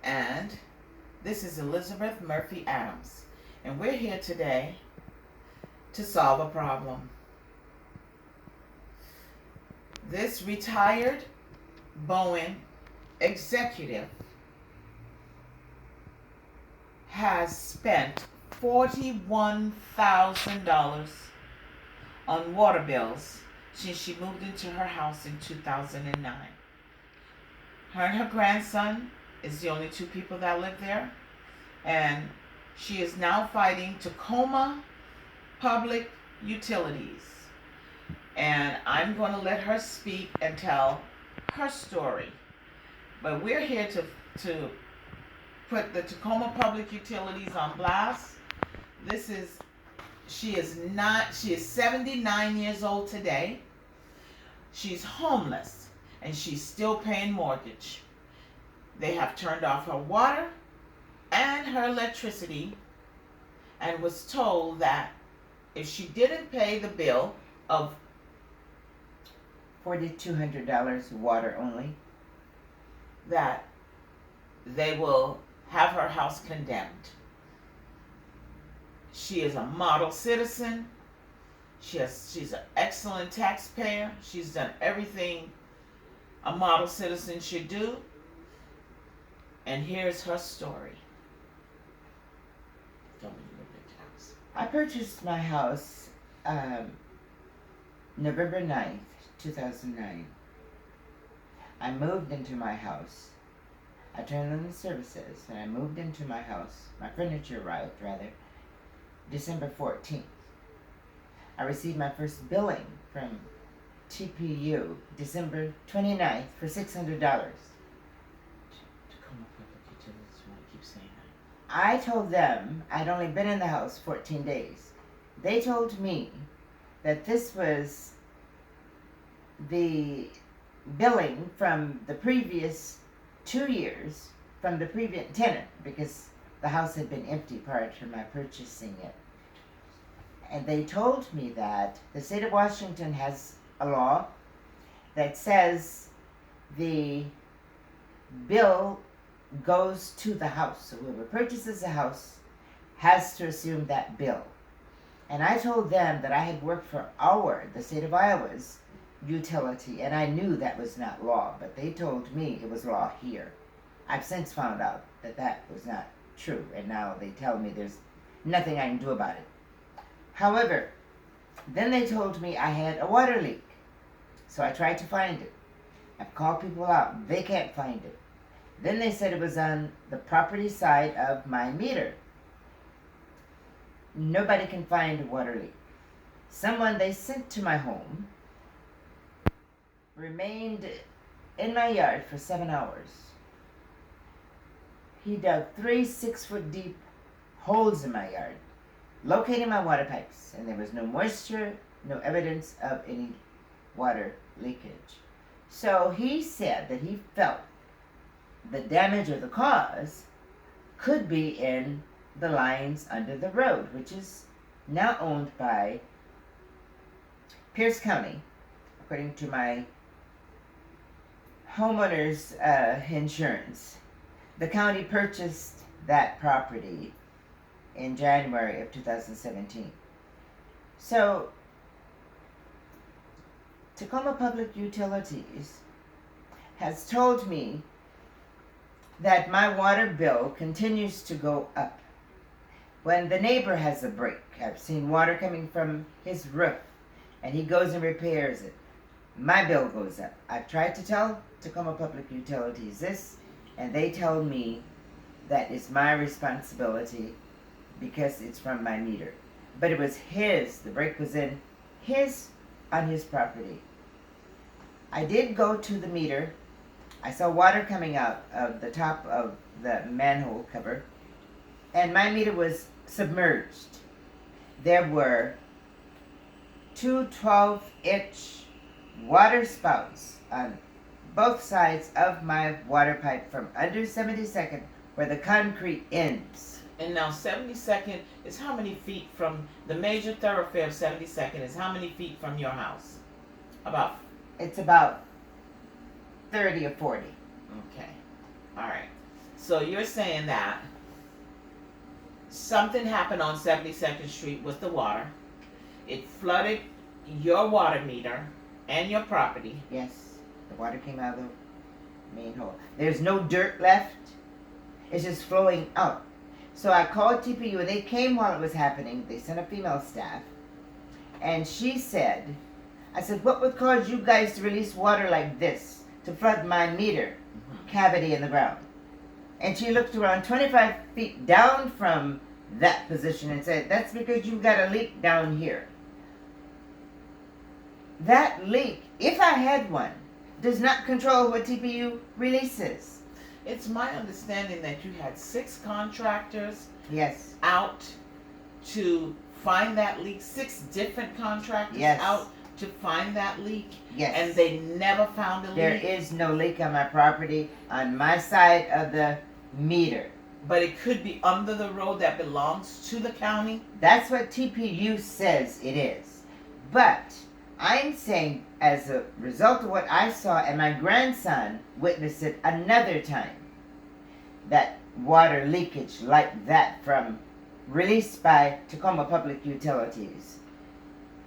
And this is Elizabeth Murphy Adams, and we're here today to solve a problem. This retired Boeing executive has spent $41,000 on water bills since she moved into her house in 2009. Her and her grandson is the only two people that live there, and she is now fighting Tacoma Public Utilities. And I'm going to let her speak and tell her story. But we're here to put the Tacoma Public Utilities on blast. She is 79 years old today. She's homeless and she's still paying mortgage. They have turned off her water and her electricity, and was told that if she didn't pay the bill of $4,200 water only, that they will have her house condemned. She is a model citizen. She's an excellent taxpayer. She's done everything a model citizen should do. And here's her story. I purchased my house November 9th, 2009. I moved into my house. I turned on the services and I moved into my house. My furniture arrived, rather, December 14th. I received my first billing from TPU December 29th for $600. I told them I'd only been in the house 14 days. They told me that this was the billing from the previous 2 years from the previous tenant, because the house had been empty prior to my purchasing it. And they told me that the state of Washington has a law that says the bill goes to the house. So whoever purchases a house has to assume that bill. And I told them that I had worked for the state of Iowa's utility, and I knew that was not law, but they told me it was law here. I've since found out that that was not true, and now they tell me there's nothing I can do about it. However, then they told me I had a water leak. So I tried to find it. I've called people out. They can't find it. Then they said it was on the property side of my meter. Nobody can find a water leak. Someone they sent to my home remained in my yard for 7 hours. He dug 3 6-foot deep holes in my yard, locating my water pipes, and there was no moisture, no evidence of any water leakage. So he said that he felt the damage or the cause could be in the lines under the road, which is now owned by Pierce County, according to my homeowner's insurance. The county purchased that property in January of 2017. So, Tacoma Public Utilities has told me that my water bill continues to go up. When the neighbor has a break, I've seen water coming from his roof, and he goes and repairs it, my bill goes up. I've tried to tell Tacoma Public Utilities this, and they tell me that it's my responsibility because it's from my meter. But it was the break was on his property. I did go to the meter. I saw water coming out of the top of the manhole cover, and my meter was submerged. There were 2 12-inch water spouts on both sides of my water pipe from under 72nd, where the concrete ends. And now 72nd is how many feet from the major thoroughfare of 72nd is how many feet from your house? It's about 30 or 40. Okay. All right. So you're saying that something happened on 72nd Street with the water. It flooded your water meter and your property. Yes, the water came out of the main hole. There's no dirt left. It's just flowing out. So I called TPU and they came while it was happening. They sent a female staff. And she said, I said, what would cause you guys to release water like this to flood my meter cavity in the ground? And she looked around 25 feet down from that position and said, that's because you've got a leak down here. That leak, if I had one, does not control what TPU releases. It's my understanding that you had 6 contractors Yes. out to find that leak. 6 different contractors Yes. out to find that leak. Yes. And they never found a leak. There is no leak on my property on my side of the meter. But it could be under the road that belongs to the county. That's what TPU says it is. But I'm saying, as a result of what I saw, and my grandson witnessed it another time, that water leakage like that from released by Tacoma Public Utilities.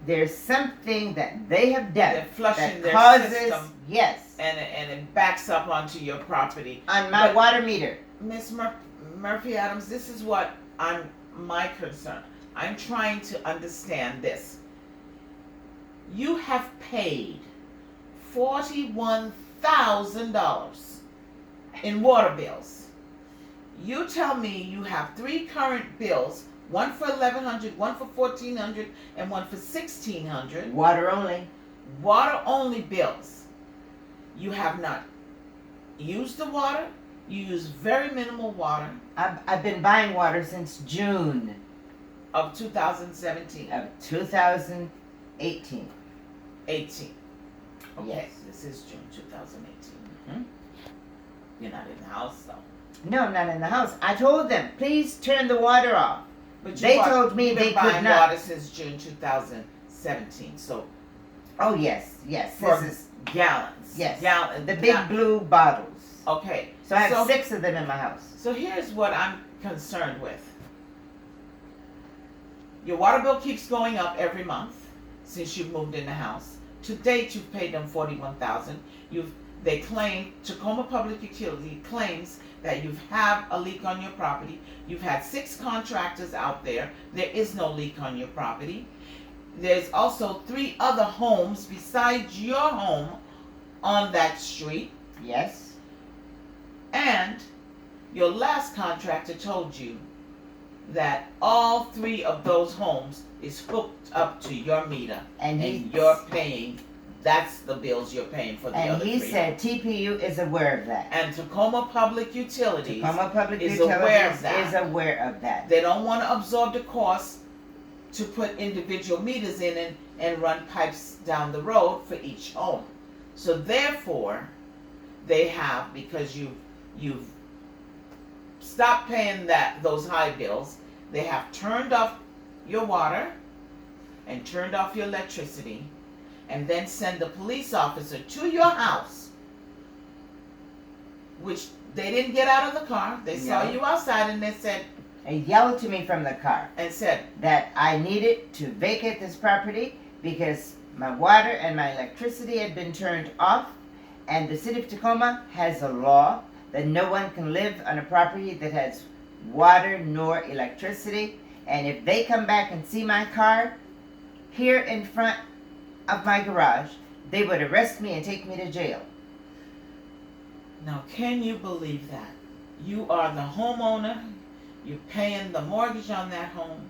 There's something that they have done They're flushing that their causes, system. yes, And it backs up onto your property. on my But- water meter. Miss Murphy Adams, this is what my concern. I'm trying to understand this. You have paid $41,000 in water bills. You tell me you have 3 current bills, one for $1,100, one for $1,400, and one for $1,600. Water only. Water only bills. You have not used the water. You use very minimal water I've been buying water since June of 2017. of 2018. 18. Okay, Yes. this is June 2018. Mhm. You're not in the house though. No, I'm not in the house. I told them, please turn the water off. But They told me you've they been could buying not. water since June 2017. So Oh, yes, yes. for This is, gallons. yes, Gallon. the big blue bottles. Okay. So I have 6 of them in my house. So here's what I'm concerned with. Your water bill keeps going up every month since you've moved in the house. To date, you've paid them $41,000. They claim, Tacoma Public Utilities claims that you have a leak on your property. You've had 6 contractors out there. There is no leak on your property. There's also 3 other homes besides your home on that street. Yes. And your last contractor told you that all 3 of those homes is hooked up to your meter, And and you're paying. That's the bills you're paying for the and other 3. he said TPU is aware of that. And Tacoma Public Utilities, Tacoma Public is Utilities aware of that. is aware of that. they don't want to absorb the cost to put individual meters in and run pipes down the road for each home. So therefore, they have, because you've stopped paying those high bills, they have turned off your water and turned off your electricity, and then send the police officer to your house, which they didn't get out of the car. They saw No. you outside and they said, They yelled to me from the car said, that I needed to vacate this property because my water and my electricity had been turned off, and the city of Tacoma has a law that no one can live on a property that has water nor electricity. And if they come back and see my car here in front of my garage, they would arrest me and take me to jail. now can you believe that? You are the homeowner, you're paying the mortgage on that home,